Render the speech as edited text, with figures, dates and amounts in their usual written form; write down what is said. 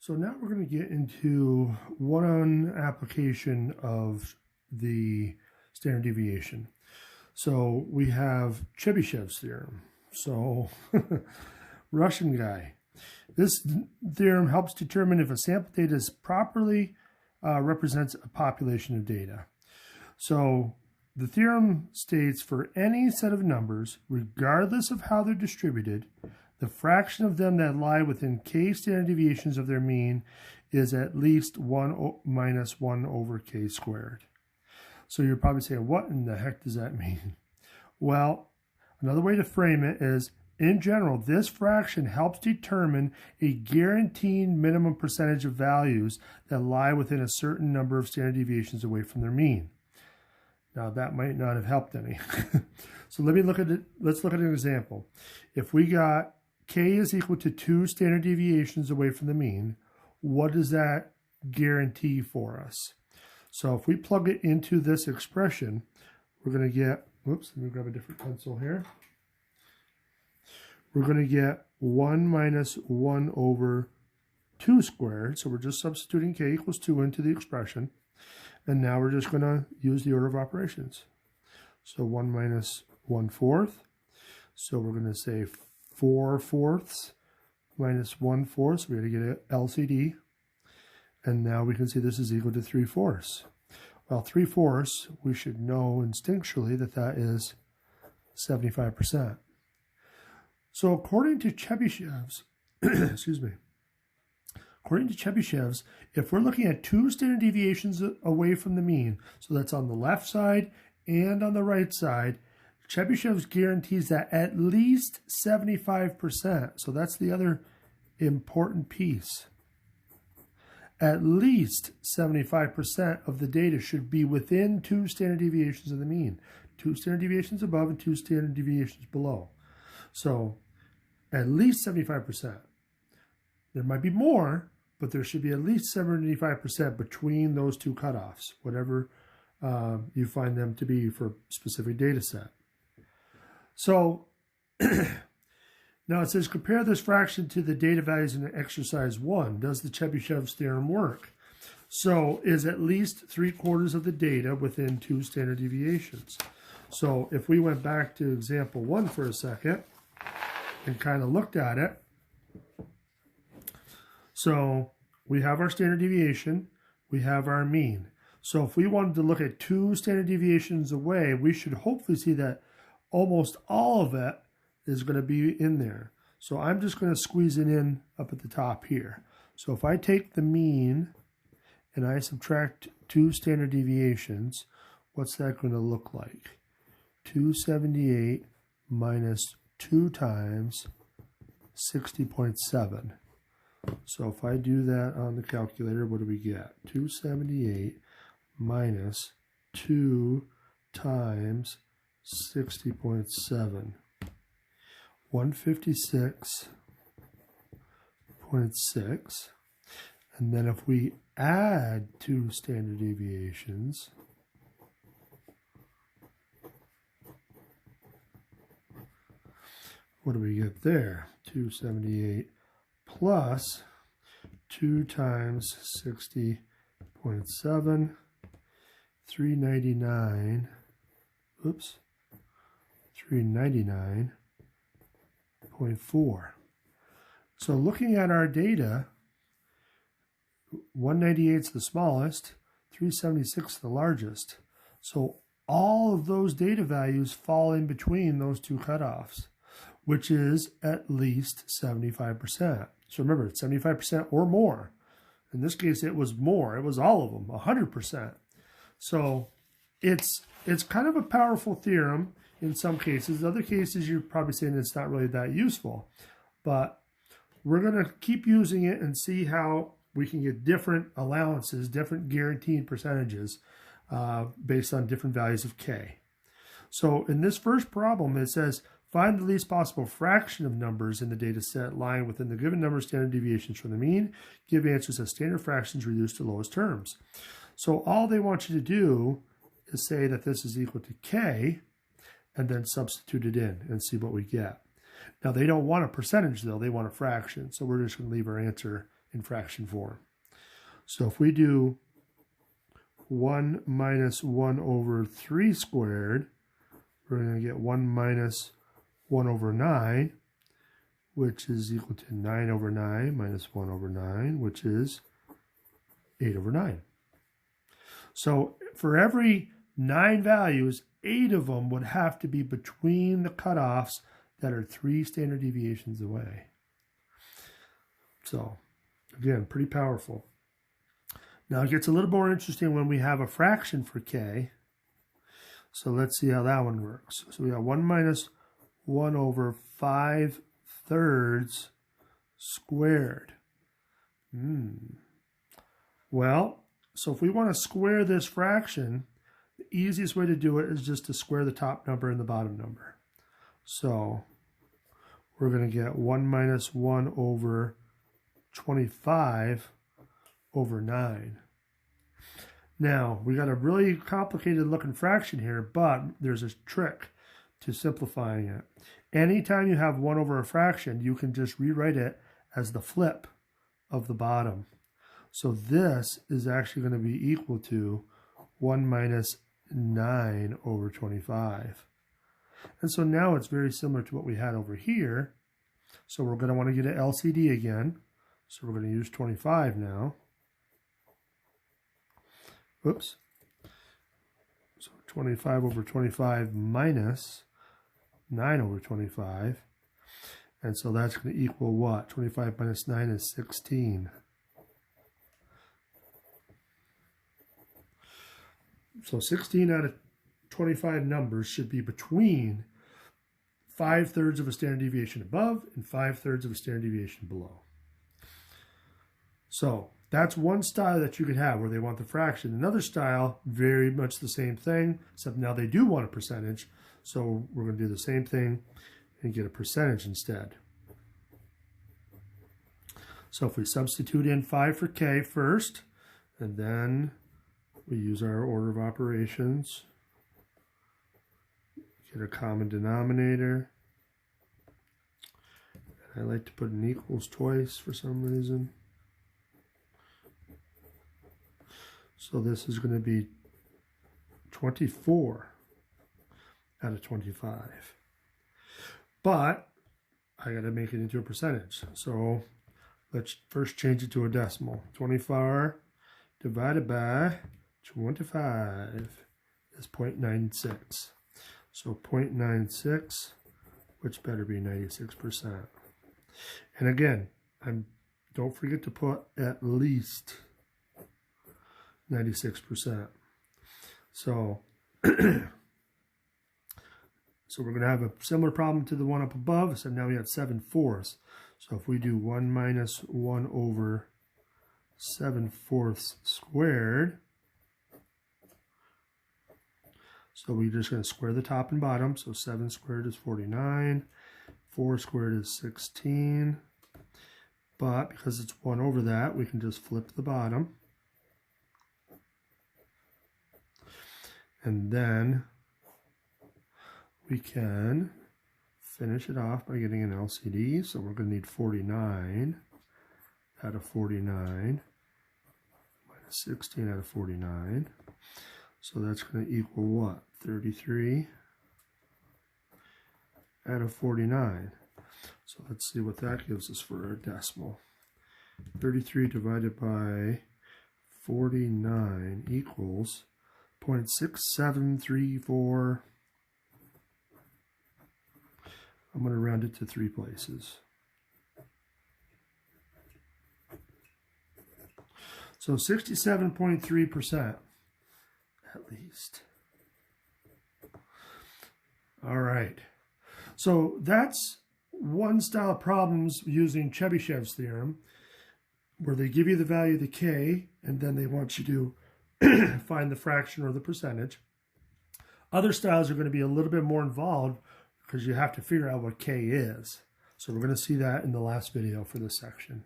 So now we're going to get into one application of the standard deviation. So we have Chebyshev's theorem. So Russian guy. This theorem helps determine if a sample data is properly represents a population of data. So the theorem states for any set of numbers, regardless of how they're distributed, the fraction of them that lie within k standard deviations of their mean is at least 1 minus 1 over k squared. So you're probably saying, what in the heck does that mean? Well, another way to frame it is, in general, this fraction helps determine a guaranteed minimum percentage of values that lie within a certain number of standard deviations away from their mean. Now, that might not have helped any. So let's look at an example. If we got k is equal to 2 standard deviations away from the mean, what does that guarantee for us? So if we plug it into this expression, we're going to get, whoops, let me grab a different pencil here. We're going to get 1 minus 1 over 2 squared. So we're just substituting k equals 2 into the expression. And now we're just going to use the order of operations. So 1 minus 1/4. So we're going to say 4/4 minus 1/4. So we got to get an LCD. And now we can see this is equal to 3/4. Well, 3/4, we should know instinctually that that is 75%. So according to Chebyshev's, excuse me, according to Chebyshev's, if we're looking at 2 standard deviations away from the mean, so that's on the left side and on the right side, Chebyshev's guarantees that at least 75%. So that's the other important piece. At least 75% of the data should be within 2 standard deviations of the mean. 2 standard deviations above and 2 standard deviations below. So at least 75%. There might be more, but there should be at least 75% between those two cutoffs, whatever you find them to be for a specific data set. So now it says, compare this fraction to the data values in exercise 1. Does the Chebyshev's theorem work? So is at least 3/4 of the data within 2 standard deviations. So if we went back to example 1 for a second and kind of looked at it, so we have our standard deviation, we have our mean. So if we wanted to look at 2 standard deviations away, we should hopefully see that almost all of it is going to be in there. So I'm just going to squeeze it in up at the top here. So if I take the mean and I subtract 2 standard deviations, what's that going to look like? 278 minus 2 times 60.7. So if I do that on the calculator, what do we get? 278 minus 2 times 60.7. 156.6. And then if we add 2 standard deviations, what do we get there? 278 plus 2 times 60.7, 399, oops, 399.4. So looking at our data, 198 is the smallest, 376 the largest. So all of those data values fall in between those two cutoffs, which is at least 75%. So remember, it's 75% or more. In this case, it was more. It was all of them, 100%. So it's kind of a powerful theorem in some cases. In other cases, you're probably saying it's not really that useful. But we're going to keep using it and see how we can get different allowances, different guaranteed percentages based on different values of k. So in this first problem, it says, find the least possible fraction of numbers in the data set lying within the given number of standard deviations from the mean. Give answers as standard fractions reduced to lowest terms. So all they want you to do is say that this is equal to k, and then substitute it in and see what we get. Now, they don't want a percentage, though. They want a fraction. So we're just going to leave our answer in fraction form. So if we do 1 minus 1 over 3 squared, we're going to get 1 minus 1 over 9, which is equal to 9 over 9 minus 1 over 9, which is 8 over 9. So for every 9 values, 8 of them would have to be between the cutoffs that are 3 standard deviations away. So again, pretty powerful. Now it gets a little more interesting when we have a fraction for k. So let's see how that one works. So we got 1 minus 1 over 5/3 squared. Well, so if we want to square this fraction, the easiest way to do it is just to square the top number and the bottom number. So we're going to get 1 minus 1 over 25 over 9. Now, we got a really complicated looking fraction here, but there's a trick to simplifying it. Anytime you have 1 over a fraction, you can just rewrite it as the flip of the bottom. So this is actually going to be equal to 1 minus 9 over 25. And so now it's very similar to what we had over here. So we're going to want to get an LCD again. So we're going to use 25 now. Oops. So 25 over 25 minus 9 over 25. And so that's going to equal what? 25 minus 9 is 16. So 16 out of 25 numbers should be between 5/3 of a standard deviation above and 5/3 of a standard deviation below. So that's one style that you could have where they want the fraction. Another style, very much the same thing, except now they do want a percentage. So we're going to do the same thing and get a percentage instead. So if we substitute in 5 for k first, and then we use our order of operations, get a common denominator. I like to put an equals twice for some reason. So this is going to be 24 out of 25. But I got to make it into a percentage. So let's first change it to a decimal. 24 divided by 25 is 0.96. So 0.96, which better be 96%. And again, don't forget to put at least 96%. So, so we're going to have a similar problem to the one up above. So now we have 7/4. So if we do 1 minus 1 over 7/4 squared, so we're just going to square the top and bottom. So 7 squared is 49. 4 squared is 16. But because it's 1 over that, we can just flip the bottom. And then we can finish it off by getting an LCD. So we're going to need 49 out of 49 minus 16 out of 49. So that's going to equal what? 33 out of 49. So let's see what that gives us for our decimal. 33 divided by 49 equals 0.6734. I'm going to round it to 3 places. So 67.3% at least. All right. So that's one style of problems using Chebyshev's theorem, where they give you the value of the k, and then they want you to find the fraction or the percentage. Other styles are going to be a little bit more involved because you have to figure out what k is. So we're going to see that in the last video for this section.